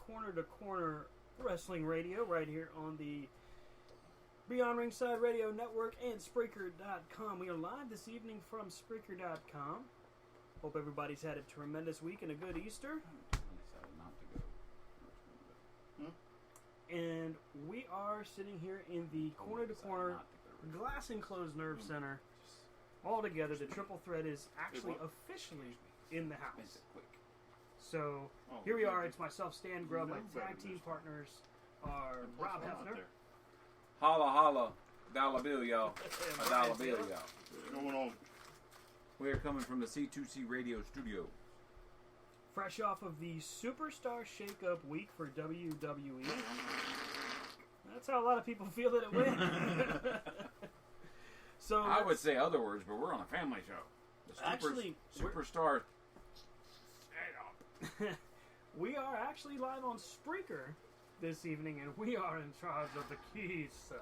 Corner to Corner Wrestling Radio right here on the Beyond Ringside Radio Network and Spreaker.com. We are live this evening from Spreaker.com. Hope everybody's had a tremendous week and a good Easter. And we are sitting here in the Corner to Corner Glass Enclosed Nerve Center. All together, the triple threat is actually officially in the house. So here we are. It's myself, Stan Grubb. My tag team partners are Rob Hefner. Holla, holla. Dollar bill, y'all. A dollar bill, y'all. What's going on? We're coming from the C2C Radio studio. Fresh off of the Superstar Shakeup week for WWE. That's how a lot of people feel that it went. So I would say other words, but we're on a family show. The Superstar. We are actually live on Spreaker this evening, and we are in charge of the keys.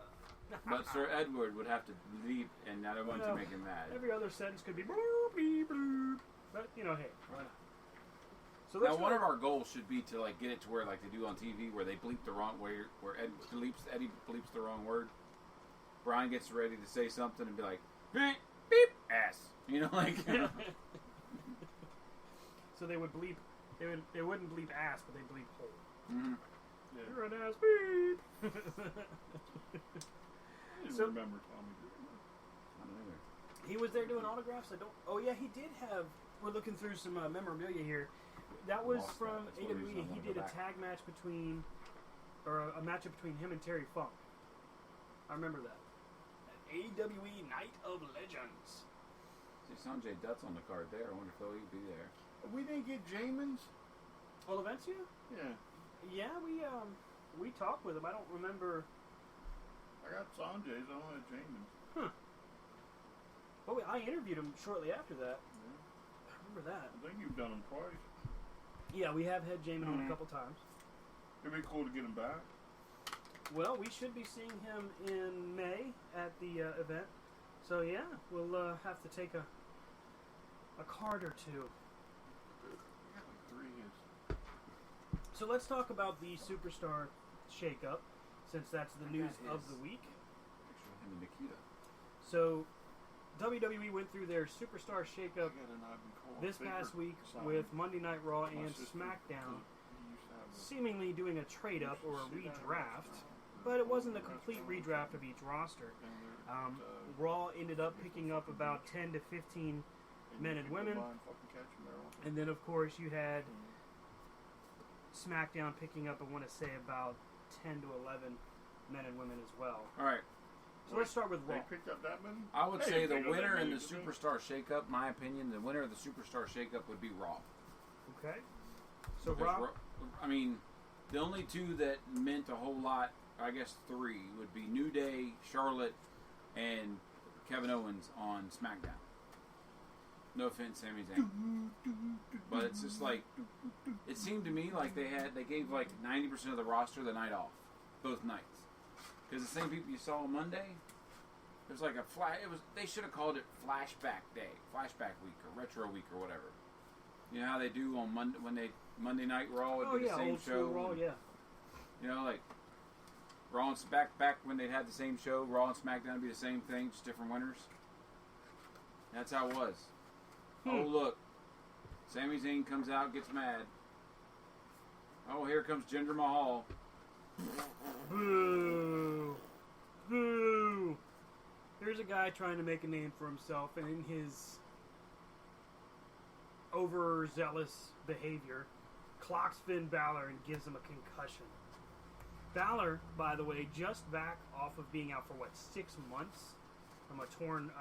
But Sir Edward would have to leave, and I don't want to make him mad. Every other sentence could be bloop, beep, bloop. But, you know, hey. Right. So now, one of our goals should be to like get it to where, like they do on TV, where they bleep the wrong way, where Eddie bleeps the wrong word. Brian gets ready to say something and be like, beep, beep, ass. You know, like. So they would bleep. They wouldn't bleep ass, but they bleep hole. Mm-hmm. Yeah. You're an ass beep. I didn't remember Tommy doing I don't He was there doing autographs. Oh yeah, he did have. We're looking through some memorabilia here. That was from AWE. He did a tag match between him and Terry Funk. I remember that. AWE Night of Legends. See, Sanjay Dutt's on the card there. I wonder if he'll be there. We didn't get Jamin's? Olivencia? Yeah. Yeah, we talked with him. I don't remember. I got Sanjay's. I don't have Jamin's. Huh. But I interviewed him shortly after that. Yeah. I remember that. I think you've done him twice. Yeah, we have had Jamin on a couple times. It'd be cool to get him back. Well, we should be seeing him in May at the event. So yeah, we'll have to take a card or two. I got like 3 years. So let's talk about the Superstar Shakeup, since that's the news of the week. Picture of him and Nikita. So WWE went through their Superstar Shakeup this past week with Monday Night Raw and SmackDown seemingly doing a trade-up or a redraft, but it wasn't a complete redraft of each roster. Raw ended up picking up about 10 to 15 men and women, and then of course you had SmackDown picking up, I want to say, about 10 to 11 men and women as well. All right. So let's start with Raw. They picked up that many? I would say the winner in the Superstar Shakeup, my opinion, the winner of the Superstar Shakeup would be Raw. Okay. So Raw, I mean, the only two that meant a whole lot, I guess 3, would be New Day, Charlotte, and Kevin Owens on SmackDown. No offense, Sami Zayn. But it's just like, it seemed to me like they gave like 90% of the roster the night off, both nights. Because the same people you saw on Monday, there's like a they should have called it Flashback Day, Flashback Week, or Retro Week, or whatever. You know how they do on Monday when Monday Night Raw would be the same show. Raw, yeah. You know, like Raw and back when they had the same show, Raw and SmackDown would be the same thing, just different winners. That's how it was. Oh look, Sami Zayn comes out, gets mad. Oh, here comes Jinder Mahal. Boo! Boo! There's a guy trying to make a name for himself, and in his overzealous behavior, clocks Finn Balor and gives him a concussion. Balor, by the way, just back off of being out for 6 months from a torn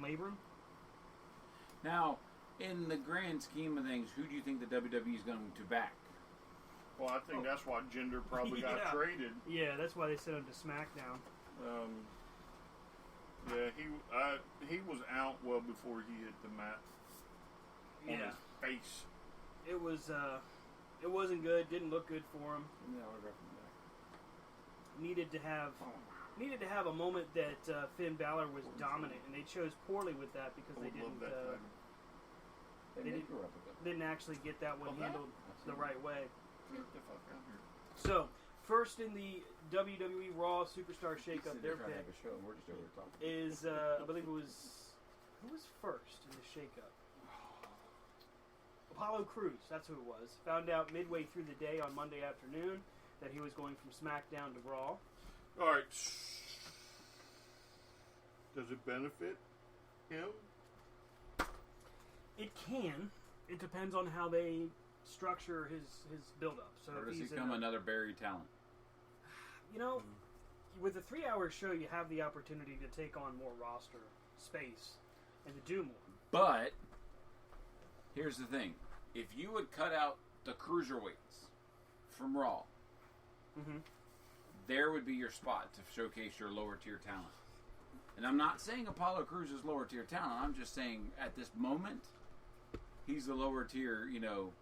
labrum. Now, in the grand scheme of things, who do you think the WWE is going to back? Well, I think that's why Jinder probably got traded. Yeah, that's why they sent him to SmackDown. Yeah, he was out well before he hit the mat. On his face. It wasn't good. Didn't look good for him. Yeah, I'll back. Needed to have a moment that Finn Balor was dominant, and they chose poorly with that because they didn't actually get that one handled the right way. Get the fuck out here. So, first in the WWE Raw Superstar Shakeup, their pick show, and we're just over here talking. is, I believe it was, who was first in the Shakeup? Apollo Crews, that's who it was. Found out midway through the day on Monday afternoon that he was going from SmackDown to Raw. All right. Does it benefit him? It can. It depends on how they structure his build-up. So Or if does he he's become another buried talent? You know, with a 3-hour show, you have the opportunity to take on more roster space and to do more. But here's the thing: if you would cut out the cruiserweights from Raw, there would be your spot to showcase your lower tier talent. And I'm not saying Apollo Crews is lower tier talent. I'm just saying at this moment, he's the lower tier. You know,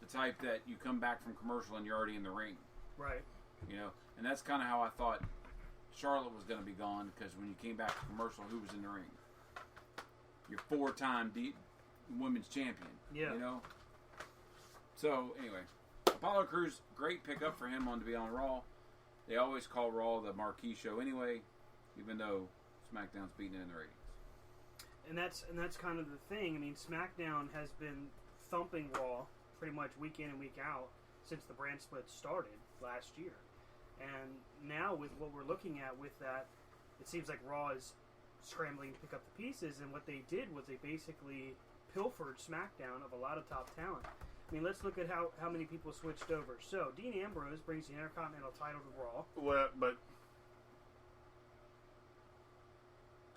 the type that you come back from commercial and you're already in the ring. Right. You know, and that's kind of how I thought Charlotte was going to be gone, because when you came back from commercial, who was in the ring? Your 4-time women's champion. Yeah. You know? So, anyway, Apollo Crews, great pickup for him to be on Raw. They always call Raw the marquee show anyway, even though SmackDown's beating it in the ratings. And that's kind of the thing. I mean, SmackDown has been thumping Raw pretty much week in and week out since the brand split started last year. And now with what we're looking at with that, it seems like Raw is scrambling to pick up the pieces, and what they did was they basically pilfered SmackDown of a lot of top talent. I mean, let's look at how many people switched over. So, Dean Ambrose brings the Intercontinental title to Raw. Well, but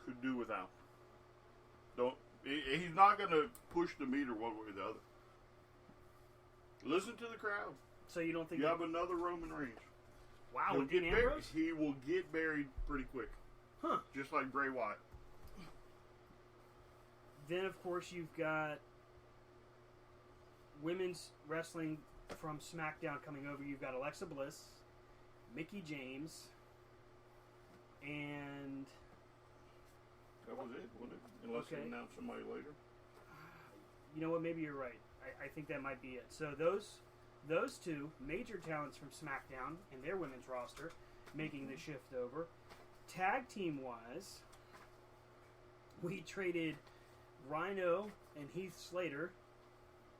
could do without. He's not going to push the meter one way or the other. Listen to the crowd. So you don't think you have another Roman Reigns? Wow, with Dean Ambrose? He will get buried pretty quick. Huh. Just like Bray Wyatt. Then, of course, you've got women's wrestling from SmackDown coming over. You've got Alexa Bliss, Mickie James, and... That was it, wasn't it? Unless they announce somebody later. You know what? Maybe you're right. I think that might be it. So those two major talents from SmackDown and their women's roster making the shift over. Tag team wise, we traded Rhino and Heath Slater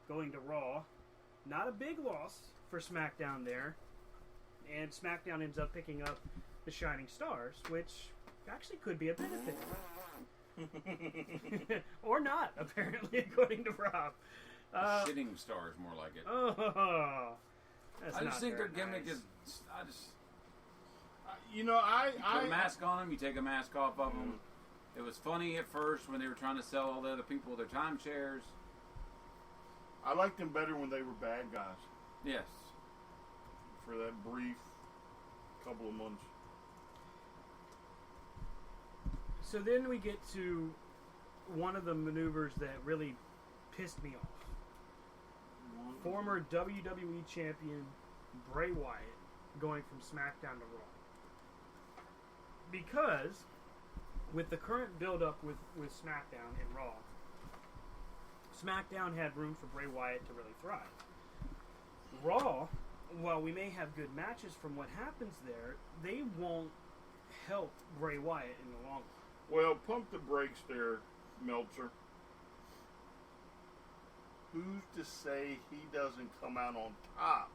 going to Raw. Not a big loss for SmackDown there. And SmackDown ends up picking up the Shining Stars, which actually could be a benefit. Or not, apparently, according to Rob. Shitting stars, more like it. Oh, that's I just think their gimmick nice. is. I just. You know, Put a mask on them, you take a mask off of them. It was funny at first when they were trying to sell all the other people their timeshares. I liked them better when they were bad guys. Yes. For that brief couple of months. So then we get to one of the maneuvers that really pissed me off. Former WWE champion Bray Wyatt going from SmackDown to Raw. Because with the current build-up with SmackDown and Raw, SmackDown had room for Bray Wyatt to really thrive. Raw, while we may have good matches from what happens there, they won't help Bray Wyatt in the long run. Well, pump the brakes there, Meltzer. Who's to say he doesn't come out on top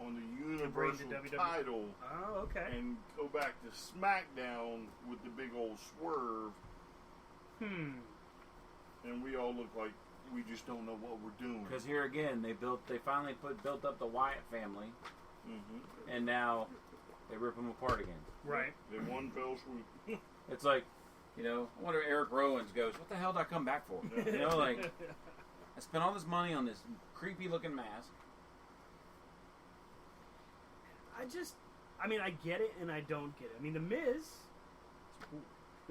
on the Universal title? Oh, okay. And go back to SmackDown with the big old swerve. And we all look like we just don't know what we're doing. Because here again, they finally built up the Wyatt family, and now they rip them apart again. Right. In one fell swoop. It's like, you know, I wonder if Eric Rowan's goes, what the hell did I come back for? You know, like, I spent all this money on this creepy looking mask. I get it and I don't get it. I mean, The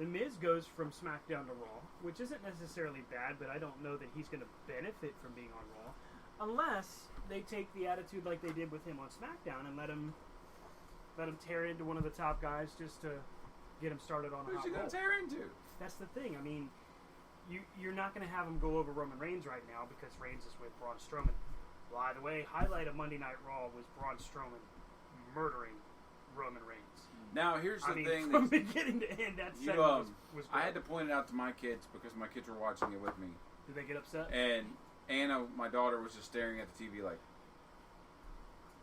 Miz goes from SmackDown to Raw, which isn't necessarily bad, but I don't know that he's going to benefit from being on Raw, unless they take the attitude like they did with him on SmackDown and let him tear into one of the top guys just to get him started on a hot roll. Who's he going to tear into? That's the thing. I mean, you're not going to have him go over Roman Reigns right now because Reigns is with Braun Strowman By the way, highlight of Monday Night Raw was Braun Strowman murdering Roman Reigns. Now, here's the thing. From beginning to end, that segment was great. I had to point it out to my kids because my kids were watching it with me. Did they get upset? And Anna, my daughter, was just staring at the TV like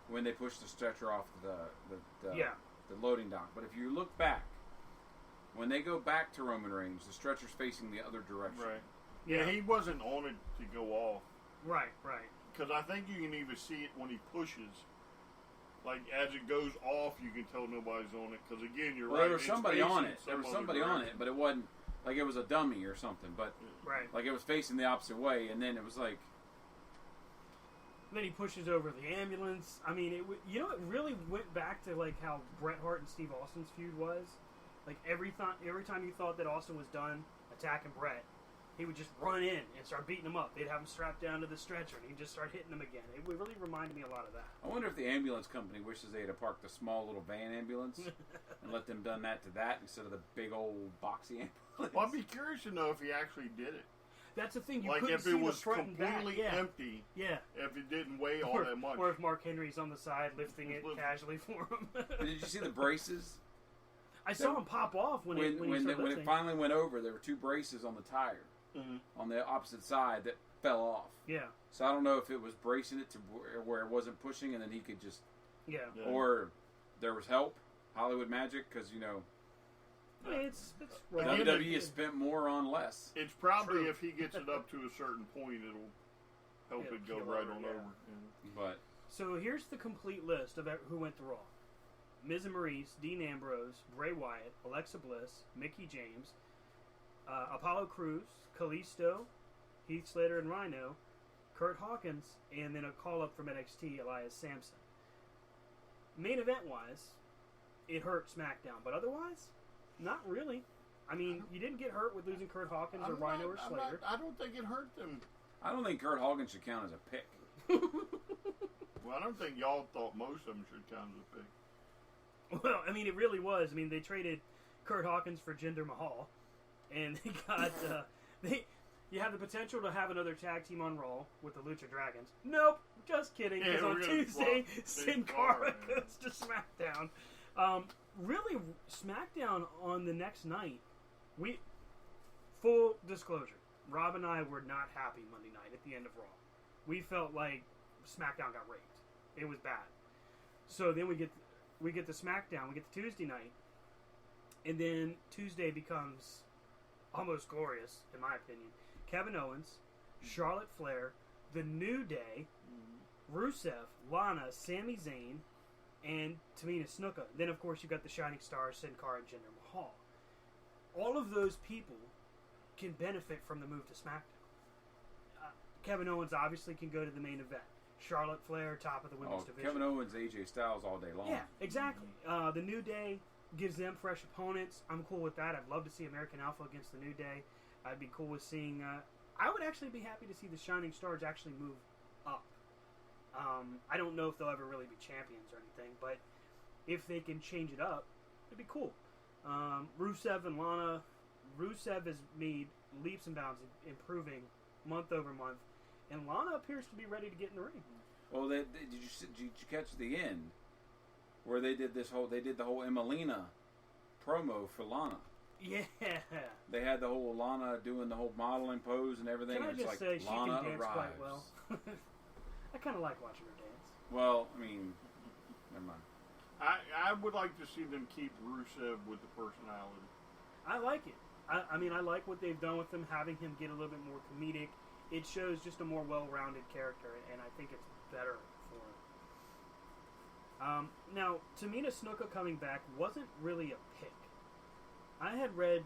when they pushed the stretcher off the loading dock. But if you look back, when they go back to Roman Reigns, the stretcher's facing the other direction. Right. Yeah, he wasn't on it to go off. Right. Because I think you can even see it when he pushes. Like, as it goes off, you can tell nobody's on it. Because, again, you're right. There was somebody on it. There was somebody on it, but it wasn't like it was a dummy or something. But like it was facing the opposite way, and then it was like. Then he pushes over the ambulance. I mean, it really went back to like how Bret Hart and Steve Austin's feud was. Like every time you thought that Austin was done attacking Bret, he would just run in and start beating him up. They'd have him strapped down to the stretcher, and he'd just start hitting him again. It really reminded me a lot of that. I wonder if the ambulance company wishes they had parked a small little van ambulance and let them done that to that instead of the big old boxy ambulance. Well, I'd be curious to know if he actually did it. That's the thing. You like couldn't if see it was the front completely and back. empty. Yeah. If it didn't weigh all that much. Or if Mark Henry's on the side lifting it casually for him. Did you see the braces? I saw him pop off when it finally went over. There were two braces on the tire on the opposite side that fell off. Yeah. So I don't know if it was bracing it to where it wasn't pushing, and then he could just. Yeah. Or there was help, Hollywood magic, because I mean, it's WWE has spent more on less. It's probably if he gets it up to a certain point, it'll help it go right on over. Yeah. But so here's the complete list of who went to Raw: Miz and Maurice, Dean Ambrose, Bray Wyatt, Alexa Bliss, Mickie James, Apollo Crews, Kalisto, Heath Slater and Rhino, Kurt Hawkins, and then a call-up from NXT, Elias Sampson. Main event-wise, it hurt SmackDown, but otherwise, not really. I mean, you didn't get hurt with losing Kurt Hawkins or Rhino or Slater. I don't think it hurt them. I don't think Kurt Hawkins should count as a pick. Well, I don't think y'all thought most of them should count as a pick. Well, I mean, it really was. I mean, they traded Kurt Hawkins for Jinder Mahal, and they got you have the potential to have another tag team on Raw with the Lucha Dragons. Nope, just kidding. Because on Tuesday, Sin Cara goes to SmackDown. Really, SmackDown on the next night. Full disclosure, Rob and I were not happy Monday night at the end of Raw. We felt like SmackDown got raped. It was bad. So then we get to SmackDown. We get to Tuesday night, and then Tuesday becomes almost glorious, in my opinion. Kevin Owens, Charlotte Flair, The New Day, Rusev, Lana, Sami Zayn, and Tamina Snuka. Then, of course, you got the Shining Stars, Sin Cara, and Jinder Mahal. All of those people can benefit from the move to SmackDown. Kevin Owens obviously can go to the main event. Charlotte Flair, top of the women's division. Kevin Owens, AJ Styles all day long. Yeah, exactly. The New Day gives them fresh opponents. I'm cool with that. I'd love to see American Alpha against the New Day. I'd be cool with seeing... I would actually be happy to see the Shining Stars actually move up. I don't know if they'll ever really be champions or anything, but if they can change it up, it'd be cool. Rusev and Lana. Rusev has made leaps and bounds, improving month over month, and Lana appears to be ready to get in the ring. Well, did you catch the end where they did the whole Emelina promo for Lana? Yeah. They had the whole Lana doing the whole modeling pose and everything. Can I just say Lana she can dance arrives. quite well? I kind of like watching her dance. Well, I mean, never mind. I would like to see them keep Rusev with the personality. I like it. I mean, I like what they've done with him, having him get a little bit more comedic. It shows just a more well-rounded character, and I think it's better for him. Now, Tamina Snuka coming back wasn't really a pick. I had read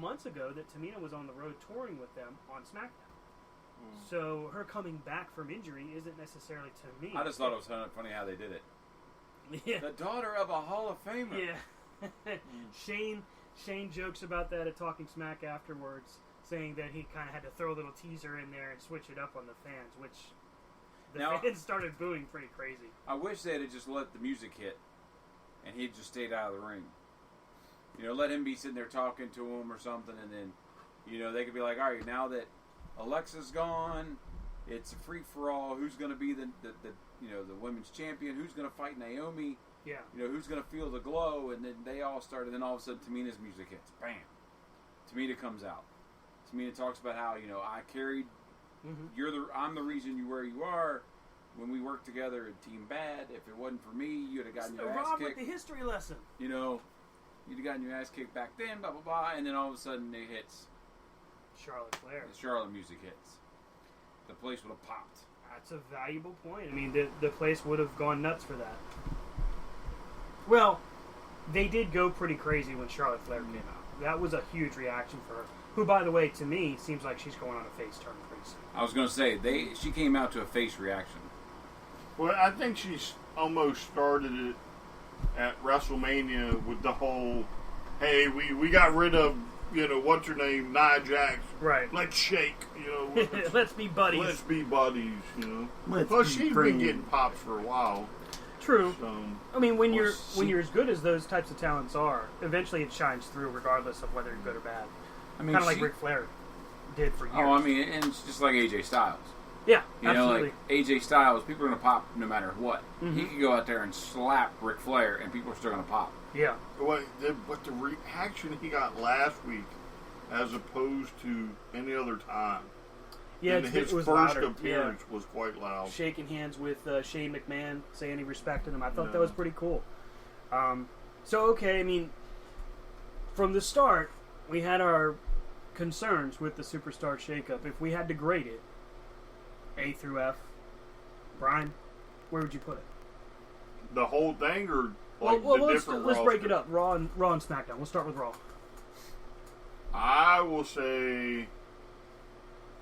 months ago that Tamina was on the road touring with them on SmackDown. So her coming back from injury isn't necessarily to me. I just thought it was funny how they did it. Yeah. The daughter of a Hall of Famer. Yeah. Shane jokes about that at Talking Smack afterwards, saying that he kind of had to throw a little teaser in there and switch it up on the fans, which the fans started booing pretty crazy. I wish they had just let the music hit, and he'd just stayed out of the ring. Let him be sitting there talking to him or something, and then, they could be like, all right, now that Alexa's gone, It's a free for all. Who's going to be the women's champion? Who's going to fight Naomi? Yeah. Who's going to feel the glow? And then they all started. Then all of a sudden, Tamina's music hits. Bam. Tamina comes out. Tamina talks about how I carried. Mm-hmm. I'm the reason you're where you are. When we worked together in Team Bad, if it wasn't for me, you'd have gotten your ass kicked. With the history lesson. You'd have gotten your ass kicked back then. Blah blah blah. And then all of a sudden, it hits. Charlotte Flair. The Charlotte music hits. The place would have popped. That's a valuable point. I mean, the place would have gone nuts for that. Well, they did go pretty crazy when Charlotte Flair came out. That was a huge reaction for her. Who, by the way, to me, seems like she's going on a face turn pretty soon. I was going to say, she came out to a face reaction. Well, I think she's almost started it at WrestleMania with the whole, hey, we got rid of, what's her name, Nia Jax. Right. Let's shake, Let's be buddies. Let's be buddies, Plus, she's been getting pops for a while. True. So, I mean, when you're as good as those types of talents are, eventually it shines through regardless of whether you're good or bad. I mean, kind of like Ric Flair did for years. Oh, I mean, and it's just like AJ Styles. Yeah, absolutely. Like AJ Styles, people are going to pop no matter what. Mm-hmm. He could go out there and slap Ric Flair, and people are still going to pop. Yeah. But the reaction he got last week, as opposed to any other time, yeah, his first louder. appearance was quite loud. Shaking hands with Shane McMahon, saying he respected him. I thought that was pretty cool. Okay, I mean, from the start, we had our concerns with the Superstar Shakeup. If we had to grade it, A through F, Brian, where would you put it? The whole thing, or let's break it up. Raw and SmackDown. We'll start with Raw. I will say,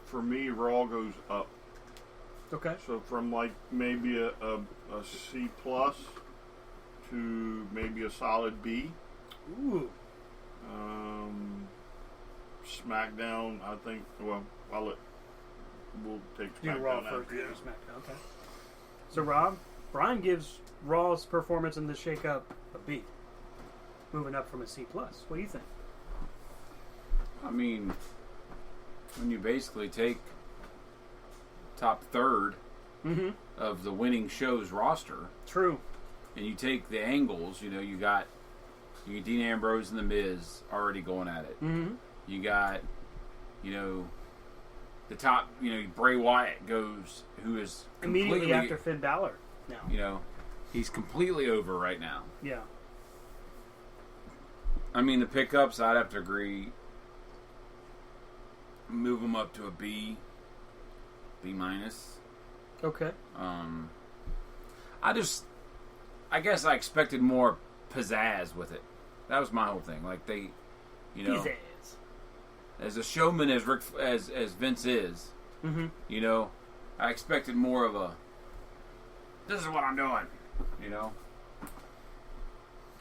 for me, Raw goes up. Okay. So from maybe a C plus to maybe a solid B. Ooh. SmackDown, I think. Well, we'll take SmackDown Raw first. Yeah, SmackDown. Okay. So Rob, Brian gives Raw's performance in the Shakeup a B, moving up from a C plus. What do you think? I mean, when you basically take top third of the winning show's roster, true, and you take the angles, you got Dean Ambrose and The Miz already going at it. Mm-hmm. You got, the top, Bray Wyatt goes, who is immediately after Finn Balor now. He's completely over right now. Yeah. I mean, the pickups, I'd have to agree. Move them up to a B minus. Okay. I guess I expected more pizzazz with it. That was my whole thing. Like they, pizzazz. As a showman as Vince is, I expected more of a. This is what I'm doing,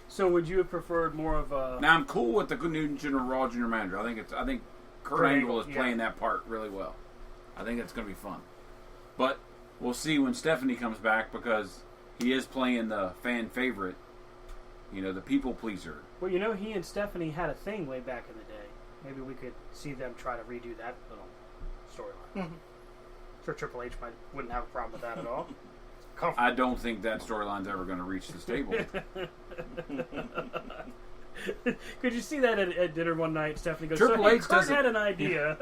So would you have preferred more of a? Now I'm cool with the new Raw Junior Manager. I think Kurt Angle is playing that part really well. I think it's going to be fun. But we'll see when Stephanie comes back, because he is playing the fan favorite, the people pleaser. Well, he and Stephanie had a thing way back in the day. Maybe we could see them try to redo that little storyline. Mm-hmm. Sure, Triple H wouldn't have a problem with that at all. I don't think that storyline's ever going to reach the stable. Could you see that at dinner one night? Stephanie goes, Triple H had an idea.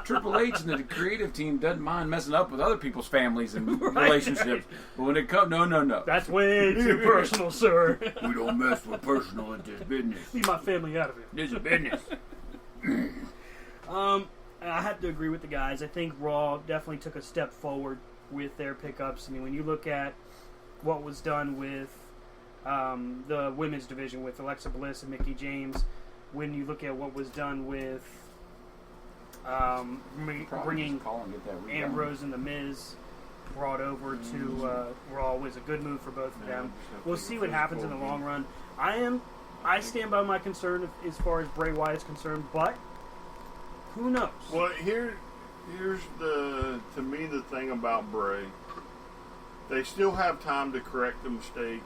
Triple H and the creative team doesn't mind messing up with other people's families and relationships. But when it comes, no. That's way too personal, sir. We don't mess with personal in this business. Leave my family out of it. This is business. I have to agree with the guys. I think Raw definitely took a step forward with their pickups. I mean, when you look at what was done with the women's division with Alexa Bliss and Mickie James, when you look at what was done with bringing Ambrose and The Miz brought over to Raw, was a good move for both of them. We'll see what happens in the long run. I stand by my concern as far as Bray Wyatt is concerned, but who knows? Well, here's to me the thing about Bray. They still have time to correct the mistake.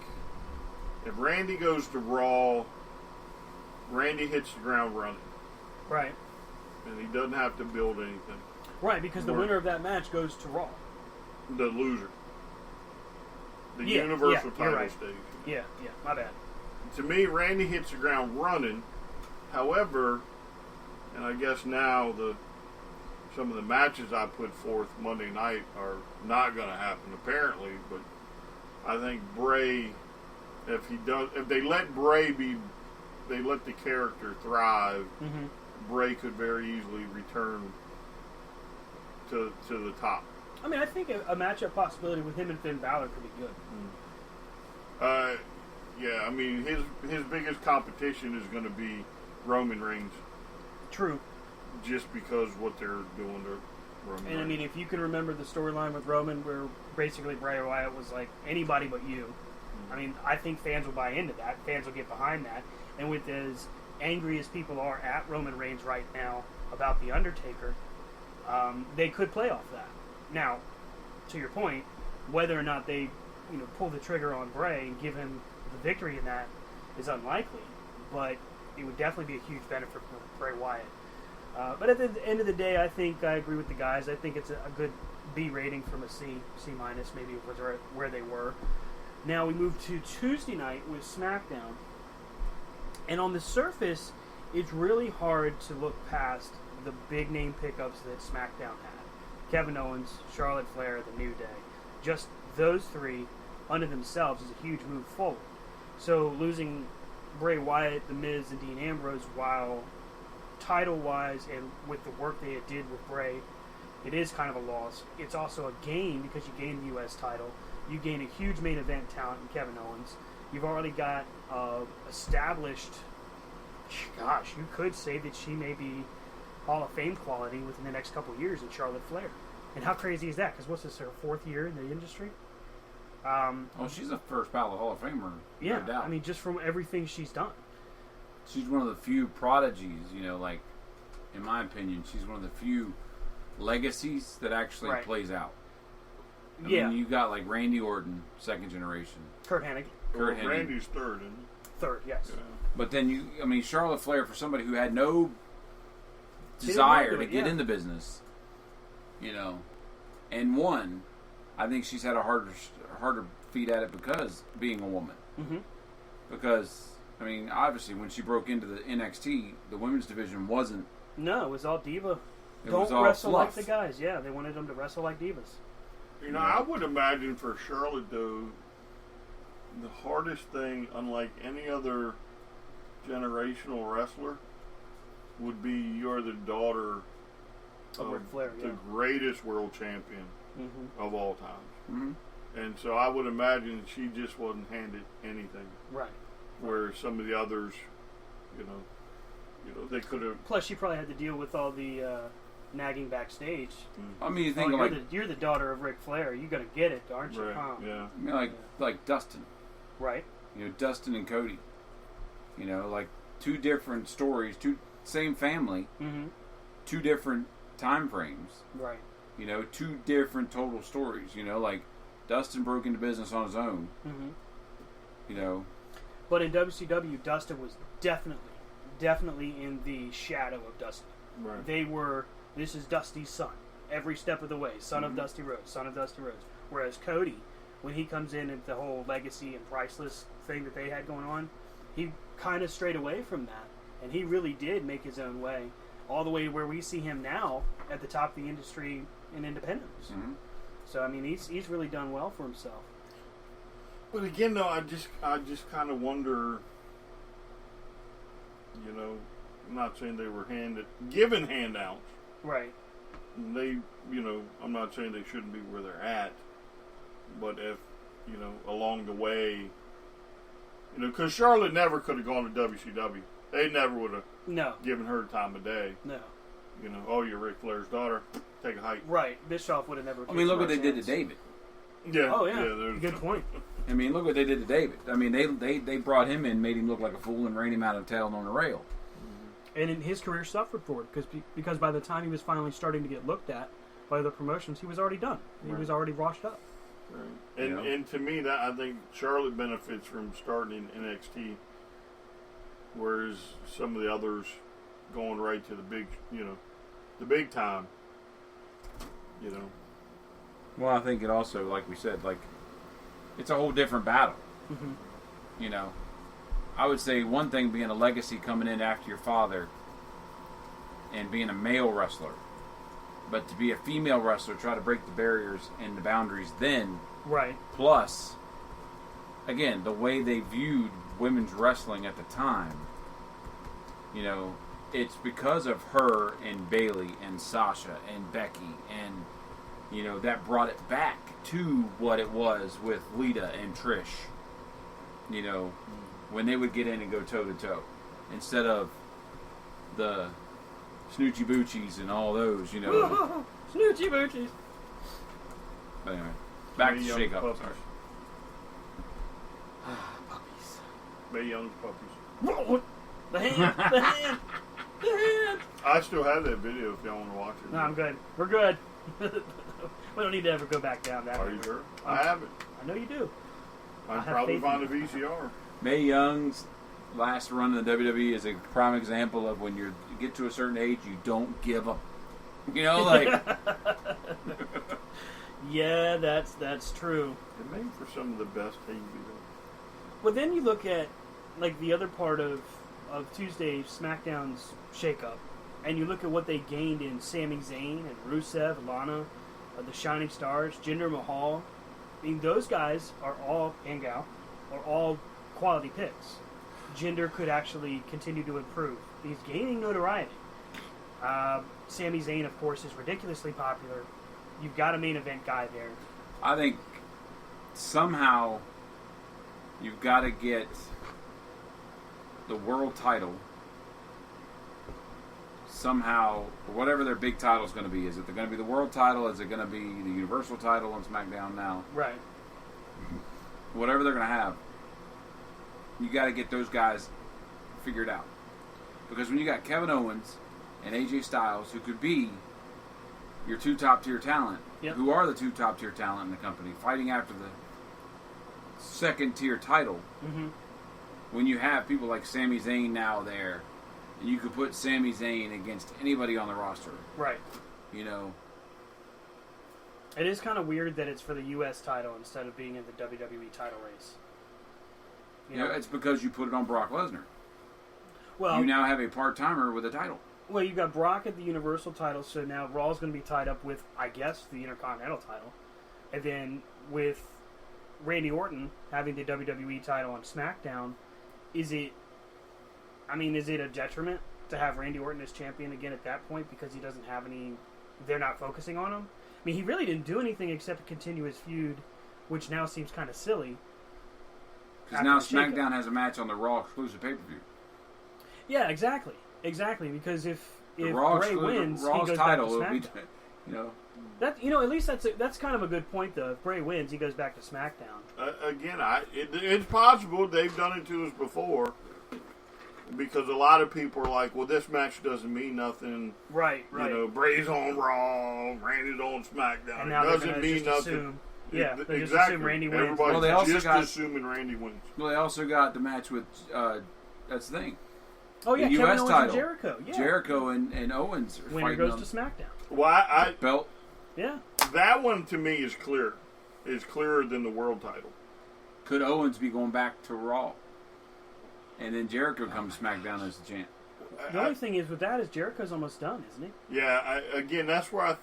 If Randy goes to Raw, Randy hits the ground running. Right. And he doesn't have to build anything. Right, because the winner of that match goes to Raw. The loser. The Universal title right. stage. Yeah, my bad. To me, Randy hits the ground running. However, and I guess now some of the matches I put forth Monday night are not going to happen apparently, but I think Bray, if they let Bray they let the character thrive, Bray could very easily return to the top. I mean, I think a matchup possibility with him and Finn Balor could be good. Yeah, I mean, his biggest competition is going to be Roman Reigns. True. Just because what they're doing to Roman Reigns. I mean, if you can remember the storyline with Roman where basically Bray Wyatt was like, anybody but you. I mean, I think fans will buy into that. Fans will get behind that. And with as angry as people are at Roman Reigns right now about The Undertaker, they could play off that. Now, to your point, whether or not they pull the trigger on Bray and give him the victory in that is unlikely, but it would definitely be a huge benefit for Bray Wyatt. But at the end of the day, I think I agree with the guys. I think it's a good B rating from a C minus, maybe was where they were. Now we move to Tuesday night with SmackDown. And on the surface, it's really hard to look past the big name pickups that SmackDown had. Kevin Owens, Charlotte Flair, The New Day. Just those three unto themselves is a huge move forward. So losing Bray Wyatt, The Miz, and Dean Ambrose, while title-wise and with the work they did with Bray, it is kind of a loss. It's also a gain because you gain the U.S. title. You gain a huge main event talent in Kevin Owens. You've already got established, gosh, you could say that she may be Hall of Fame quality within the next couple of years in Charlotte Flair. And how crazy is that? Because what's this, her 4th year in the industry? She's a first ballot Hall of Famer, yeah, no doubt. I mean, just from everything she's done. She's one of the few prodigies, like, in my opinion, she's one of the few legacies that actually plays out. I mean, you got, like, Randy Orton, second generation. Kurt Hennig. Randy's third, isn't he? Third, yes. Yeah. But then Charlotte Flair, for somebody who had no desire to get in the business, and won, I think she's had a harder feat at it because being a woman. Mm-hmm. Because, obviously when she broke into the NXT, the women's division wasn't. No, it was all diva. Don't wrestle fluff. like the guys. Yeah, they wanted them to wrestle like divas. I would imagine for Charlotte, though, the hardest thing, unlike any other generational wrestler, would be you're the daughter of Ric Flair, the greatest world champion of all time. Mm-hmm. And so I would imagine she just wasn't handed anything. Right. Where some of the others, they could have. Plus, she probably had to deal with all the nagging backstage. You think you're the daughter of Ric Flair. You're gonna get it, aren't you? Right. Huh? Yeah. Like Dustin. Right. Dustin and Cody. Like two different stories, same family, two different time frames. Right. Two different total stories. Like Dustin broke into business on his own. Mm-hmm. But in WCW, Dustin was definitely in the shadow of Dusty. Right. They were, this is Dusty's son. Every step of the way. Son of Dusty Rhodes. Son of Dusty Rhodes. Whereas Cody, when he comes in and the whole legacy and priceless thing that they had going on, he kind of strayed away from that. And he really did make his own way. All the way where we see him now at the top of the industry in independence. Mm-hmm. So, he's really done well for himself. But again, though, I just kind of wonder, I'm not saying they were given handouts. Right. They, I'm not saying they shouldn't be where they're at. But if, along the way, because Charlotte never could have gone to WCW. They never would have given her the time of day. No. You're Ric Flair's daughter. Take a hike. Right. Bischoff would have never. Look what they did to David. Yeah. Oh, yeah. Good point. Look what they did to David. They brought him in, made him look like a fool, and ran him out of town on the rail. And his career suffered for it because by the time he was finally starting to get looked at by other promotions, he was already done. He was already washed up. Right. And to me, that I think Charlotte benefits from starting in NXT, whereas some of the others going right to the big, the big time. You know. Well, I think it also, like we said, like it's a whole different battle. Mm-hmm. You know, I would say one thing being a legacy coming in after your father and being a male wrestler, but to be a female wrestler, try to break the barriers and the boundaries then. Right. Plus, again, the way they viewed women's wrestling at the time, you know, it's because of her and Bayley and Sasha and Becky and, you know, that brought it back to what it was with Lita and Trish. You know, when they would get in and go toe-to-toe. Instead of the Snoochie Boochies and all those, you know. Snoochie Boochies. But anyway, back to Young Shakeup. puppies. Sorry. Puppies. Mae Young's puppies. The hand. The hand. The hand. I still have that video if y'all want to watch it. No, I'm good. We're good. We don't need to ever go back down that Are way. you sure? I have it. I know you do. I have probably faith find in a VCR. Mae Young's last run in the WWE is a prime example of when you get to a certain age, you don't give up. You know, like... Yeah, that's true. It made for some of the best TV. But then you look at like the other part of Tuesday SmackDown's shakeup, and you look at what they gained in Sami Zayn and Rusev, Lana, the Shining Stars, Jinder Mahal. I mean, those guys are all, and gal, are all quality picks. Jinder could actually continue to improve. He's gaining notoriety. Sami Zayn, of course, is ridiculously popular. You've got a main event guy there. I think somehow you've got to get the world title somehow, whatever their big title is going to be. Is it going to be the world title? Is it going to be the Universal title on SmackDown now? Right. Whatever they're going to have, you got to get those guys figured out. Because when you got Kevin Owens and AJ Styles, who could be your two top-tier talent, yep. who are the two top-tier talent in the company, fighting after the second-tier title, mm-hmm. when you have people like Sami Zayn now there, and you could put Sami Zayn against anybody on the roster. Right. You know. It is kind of weird that it's for the U.S. title instead of being in the WWE title race. You know, it's because you put it on Brock Lesnar. Well, you now have a part-timer with a title. Well, you got Brock at the Universal title, so now Raw's going to be tied up with, I guess, the Intercontinental title. And then with Randy Orton having the WWE title on SmackDown, is it a detriment to have Randy Orton as champion again at that point because he doesn't have any, they're not focusing on him? I mean, he really didn't do anything except to continue his feud, which now seems kind of silly. Because now SmackDown has a match on the Raw exclusive pay-per-view. Yeah, exactly. Exactly, because if Raw Bray wins, Raw's he goes title back to will SmackDown. be, you know. At least that's kind of a good point, though. If Bray wins, he goes back to SmackDown. Again, it's possible they've done it to us before, because a lot of people are like, "Well, this match doesn't mean nothing." Right. You know, Bray's on Raw, Randy's on SmackDown. And now it doesn't mean nothing. They exactly. just assume Randy wins. Everybody's just assuming Randy wins. Well, they also got the match with that's the thing. Oh yeah, the Kevin US Owens title. And Jericho. Yeah. Jericho and Owens are winner fighting goes to SmackDown. Well, belt. Yeah. That one to me is clear. Is clearer than the world title. Could Owens be going back to Raw? And then Jericho comes SmackDown as the champ. The only thing is with that is Jericho's almost done, isn't he? Yeah. Again, that's where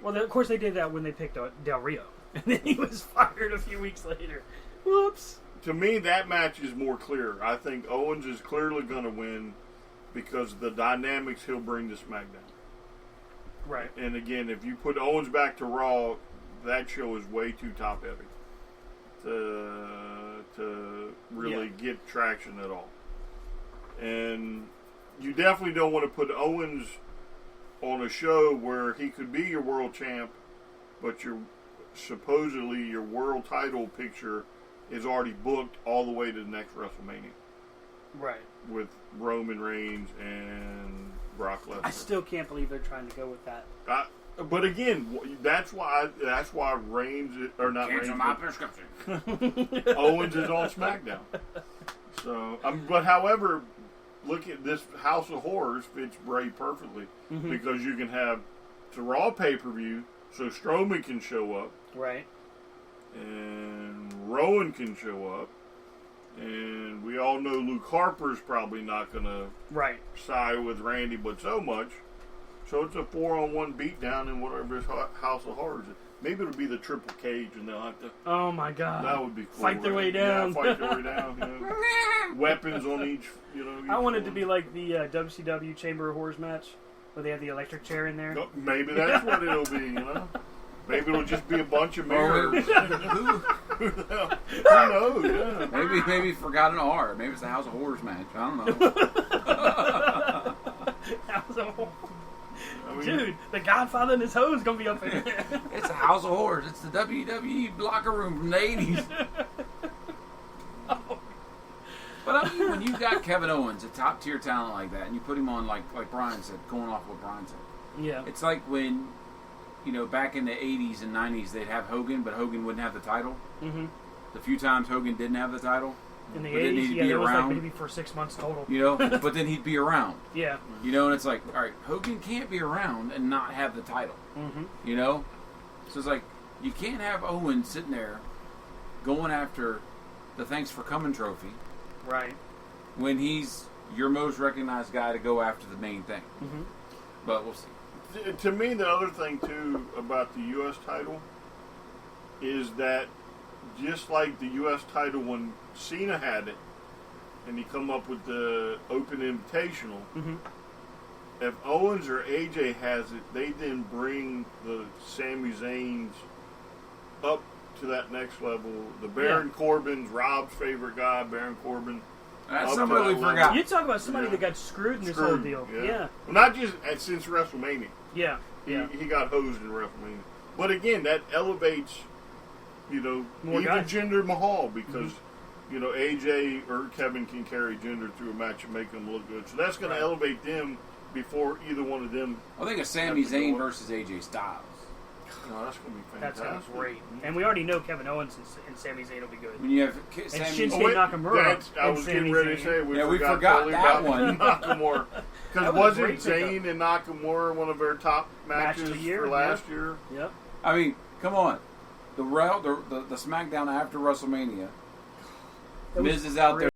well, of course they did that when they picked Del Rio, and then he was fired a few weeks later. Whoops. To me, that match is more clear. I think Owens is clearly going to win because of the dynamics he'll bring to SmackDown. Right. And again, if you put Owens back to Raw, that show is way too top heavy to really get traction at all. And you definitely don't want to put Owens on a show where he could be your world champ, but supposedly your world title picture is already booked all the way to the next WrestleMania. Right. With Roman Reigns and Brock Lesnar. I still can't believe they're trying to go with that. But again, that's why Reigns or not Cancel Reigns. my prescription. Owens is on SmackDown. So, but however, look at this House of Horrors fits Bray perfectly because you can have the Raw pay-per-view So Strowman can show up. Right. And Rowan can show up. And we all know Luke Harper's probably not going to side with Randy, but so much. So it's a 4-on-1 beatdown in whatever his House of Horrors is. Maybe it'll be the triple cage, and they'll have to. Oh my God! That would be cool. Fight their way down. Yeah, fight their way down. Weapons on each. I want it to be like the WCW Chamber of Horrors match, where they have the electric chair in there. No, maybe that's what it'll be. Maybe it'll just be a bunch of mirrors. Who knows? Yeah. Maybe forgot an R. Maybe it's the House of Horrors match. I don't know. House of Horrors. Dude, the Godfather and his hoes gonna be up in there. It's a House of Horrors. It's the WWE locker room from the 80s. Oh. But I mean, when you got Kevin Owens, a top tier talent like that, and you put him on like Brian said, going off what Brian said. Yeah. It's like when, back in the 80s and 90s, they'd have Hogan, but Hogan wouldn't have the title. Mm-hmm. The few times Hogan didn't have the title. In the 80s, it was like maybe for 6 months total. But then he'd be around. Yeah. And it's like, all right, Hogan can't be around and not have the title. Mm-hmm. So it's like, you can't have Owens sitting there going after the Thanks for Coming trophy. Right. When he's your most recognized guy to go after the main thing. Mm-hmm. But we'll see. To me, the other thing, too, about the U.S. title is that just like the U.S. title when Cena had it, and he come up with the Open Invitational, if Owens or AJ has it, they then bring the Sami Zayn's up to that next level. The Baron Corbin's Rob's favorite guy, Baron Corbin. That's somebody we forgot. You talk about somebody that got screwed in this whole deal. Yeah. Well, not just since WrestleMania. Yeah. He got hosed in WrestleMania. But again, that elevates, even Jinder Mahal because, AJ or Kevin can carry Jinder through a match and make them look good. So that's going to elevate them before either one of them. I think it's Sami Zayn versus AJ Styles. No, that's going to be fantastic. That's going to be great. And we already know Kevin Owens and Sami Zayn will be good. When you have Shinsuke Nakamura. I was getting ready to say, we forgot totally that about one. Nakamura. Because wasn't Zayn and Nakamura one of their top matches for last year? Yep. I mean, come on. The SmackDown after WrestleMania, Miz is out there.